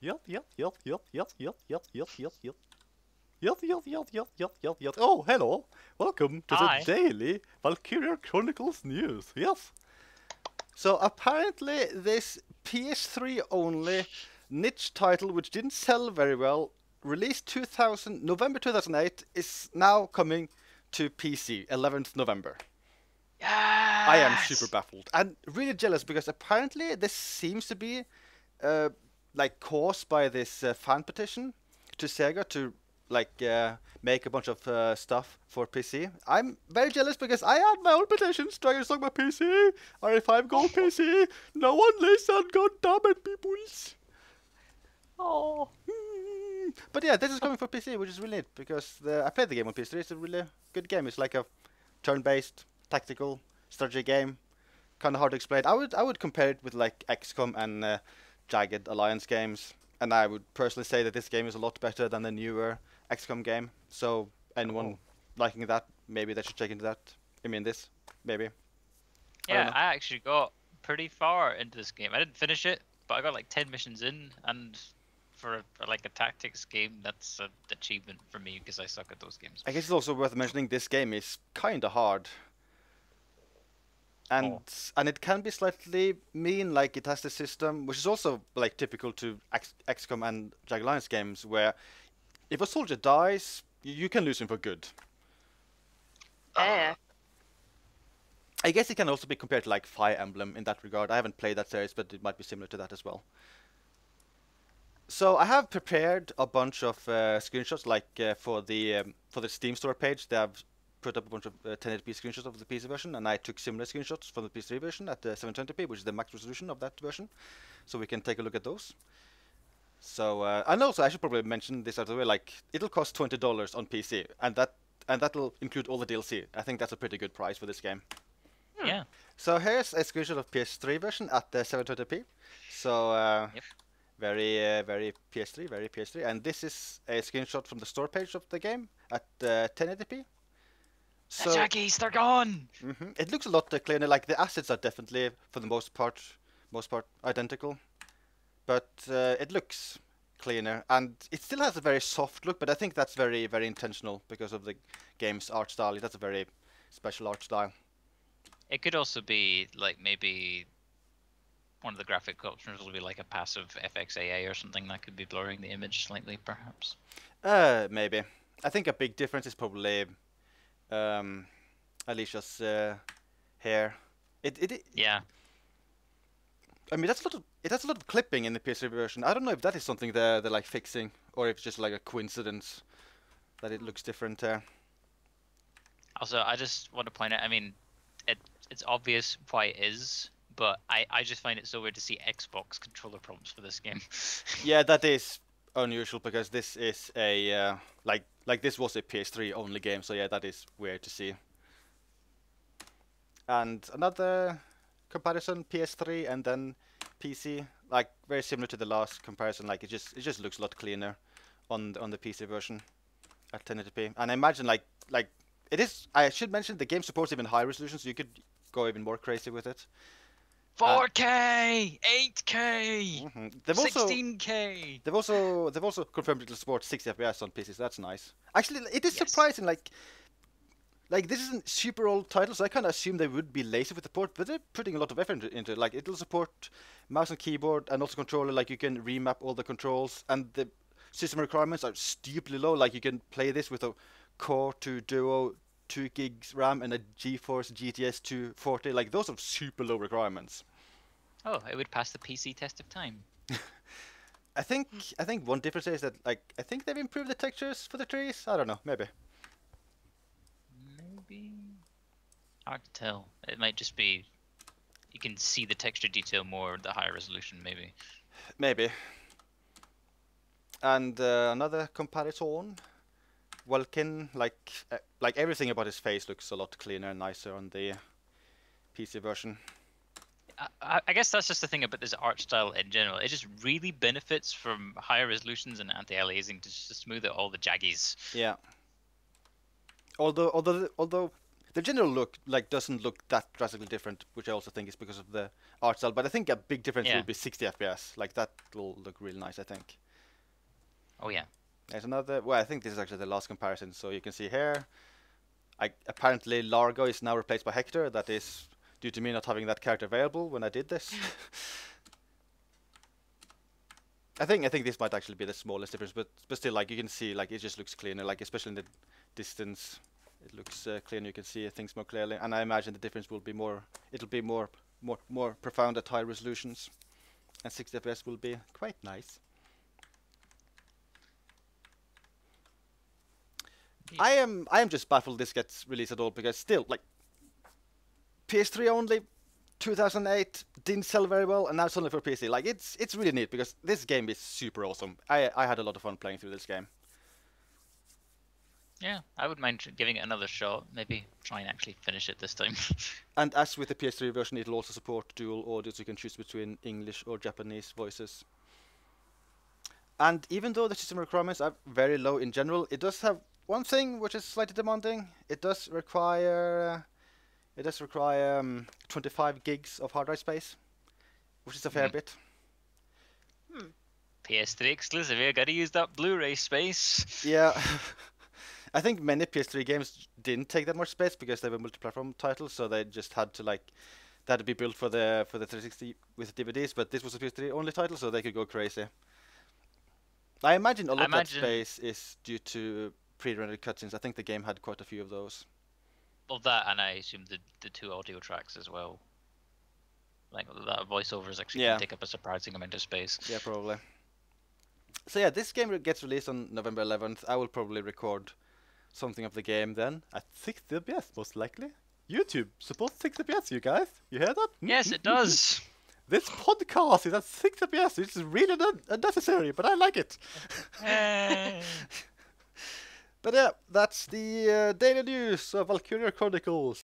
Yup, yup, yup, yup, yup, yup, yup, yup, yup, yup. Yup, yup, yup, yup, yup, yup, yup. Oh, hello. Welcome to the Hi. daily Valkyria Chronicles news. Yes. So apparently this PS3 only niche title which didn't sell very well, released 2000 November 2008, is now coming to PC 11th November. I am super Yes. baffled and really jealous because apparently this seems to be uh, like caused by this fan petition to Sega to make a bunch of stuff for PC. I'm very jealous because I had my own petitions trying to stock my PC, RA5 Gold PC. No one listened, god damn it, peoples. Oh. But yeah, this is coming for PC, which is really neat because I played the game on PS3. It's a really good game. It's like a turn-based tactical strategy game. Kind of hard to explain. I would compare it with like XCOM and Jagged Alliance games, and I would personally say that this game is a lot better than the newer XCOM game. So anyone Oh. liking that, maybe they should check into that. I mean this, maybe. I don't Yeah, know. I actually got pretty far into this game. I didn't finish it, but I got like 10 missions in, and for like a tactics game, that's an achievement for me because I suck at those games. I guess it's also worth mentioning this game is kind of hard, and Oh. and it can be slightly mean. Like it has the system, which is also like typical to XCOM and Jagged Alliance games, where if a soldier dies, you can lose him for good. Yeah. I guess it can also be compared to like Fire Emblem in that regard. I haven't played that series, but it might be similar to that as well. So I have prepared a bunch of screenshots, like for the Steam store page. They have put up a bunch of 1080p screenshots of the PC version, and I took similar screenshots from the PS3 version at 720p, which is the max resolution of that version. So we can take a look at those. So and also I should probably mention this out of the way. Like it'll cost $20 on PC, and that'll include all the DLC. I think that's a pretty good price for this game. Yeah. So here's a screenshot of PS3 version at 720p. So Yep. very PS3, very PS3. And this is a screenshot from the store page of the game at 1080p. The So Jackies, they're gone. it looks a lot cleaner. Like the assets are definitely, for the most part, identical, but it looks cleaner, and it still has a very soft look. But I think that's very, very intentional because of the game's art style. It has a very special art style. It could also be like maybe one of the graphic options will be like a passive FXAA or something that could be blurring the image slightly, perhaps. Maybe. I think a big difference is probably um, Alicia's hair. It Yeah. I mean it has a lot of clipping in the PS3 version. I don't know if that is something they're like fixing or if it's just like a coincidence that it looks different there. Also, I just want to point out, I mean, it's obvious why it is, but I just find it so weird to see Xbox controller problems for this game. Yeah, that is unusual because this is a like this was a PS3 only game, so yeah, that is weird to see. And another comparison, PS3 and then PC, like very similar to the last comparison. Like it just looks a lot cleaner on the PC version at 1080p. And I imagine like it is. I should mention the game supports even higher resolution, so you could go even more crazy with it. 4K, 8K, They've also 16K. they've also confirmed it'll support 60 FPS on PC, so that's nice. Actually, it is Yes. surprising. Like this isn't super old title, so I kind of assume they would be lazy with the port, but they're putting a lot of effort into it. Like it'll support mouse and keyboard and also controller. Like you can remap all the controls, and the system requirements are stupidly low. Like you can play this with a Core 2 Duo, 2 gigs RAM, and a GeForce GTS 240. Like those are super low requirements. Oh, it would pass the PC test of time. I think one difference is that like I think they've improved the textures for the trees. I don't know, maybe. Maybe. Hard to tell. It might just be you can see the texture detail more at the higher resolution, maybe. Maybe. And another comparison. Welkin, like everything about his face looks a lot cleaner and nicer on the PC version. I guess that's just the thing about this art style in general. It just really benefits from higher resolutions and anti-aliasing to just smooth out all the jaggies. Yeah. Although The general look doesn't look that drastically different, which I also think is because of the art style. But I think a big difference Yeah. will be 60 FPS. Like that will look really nice, I think. Oh yeah. There's another. Well, I think this is actually the last comparison. So you can see here. Apparently Largo is now replaced by Hector. That is due to me not having that character available when I did this. I think this might actually be the smallest difference, but still, like you can see, like it just looks cleaner. Like especially in the distance, it looks cleaner. You can see things more clearly, and I imagine the difference will be more. It'll be more profound at high resolutions, and 60 FPS will be quite nice. I am just baffled this gets released at all, because still, like, PS3 only, 2008, didn't sell very well, and now it's only for PC. Like, it's really neat, because this game is super awesome. I had a lot of fun playing through this game. Yeah, I wouldn't mind giving it another shot. Maybe try and actually finish it this time. And as with the PS3 version, it'll also support dual audio, so you can choose between English or Japanese voices. And even though the system requirements are very low in general, it does have one thing which is slightly demanding. It does require 25 gigs of hard drive space, which is a fair bit. PS3 exclusive, you gotta use that Blu-ray space. Yeah. I think many PS3 games didn't take that much space because they were multi-platform titles, so they just had to they had to be built for the 360 with DVDs. But this was a PS3 only title, so they could go crazy. I imagine a lot of that space is due to pre-rendered cutscenes. I think the game had quite a few of those. Well, that, and I assume the 2 audio tracks as well. Like that voiceovers actually can take up a surprising amount of space. Yeah, probably. So yeah, this game gets released on November 11th. I will probably record something of the game then at 60 FPS, most likely. YouTube supports 60 FPS, you guys. You hear that? Yes, it does. This podcast is at 60 FPS. It's really unnecessary, but I like it. But yeah, that's the daily news of Valkyria Chronicles.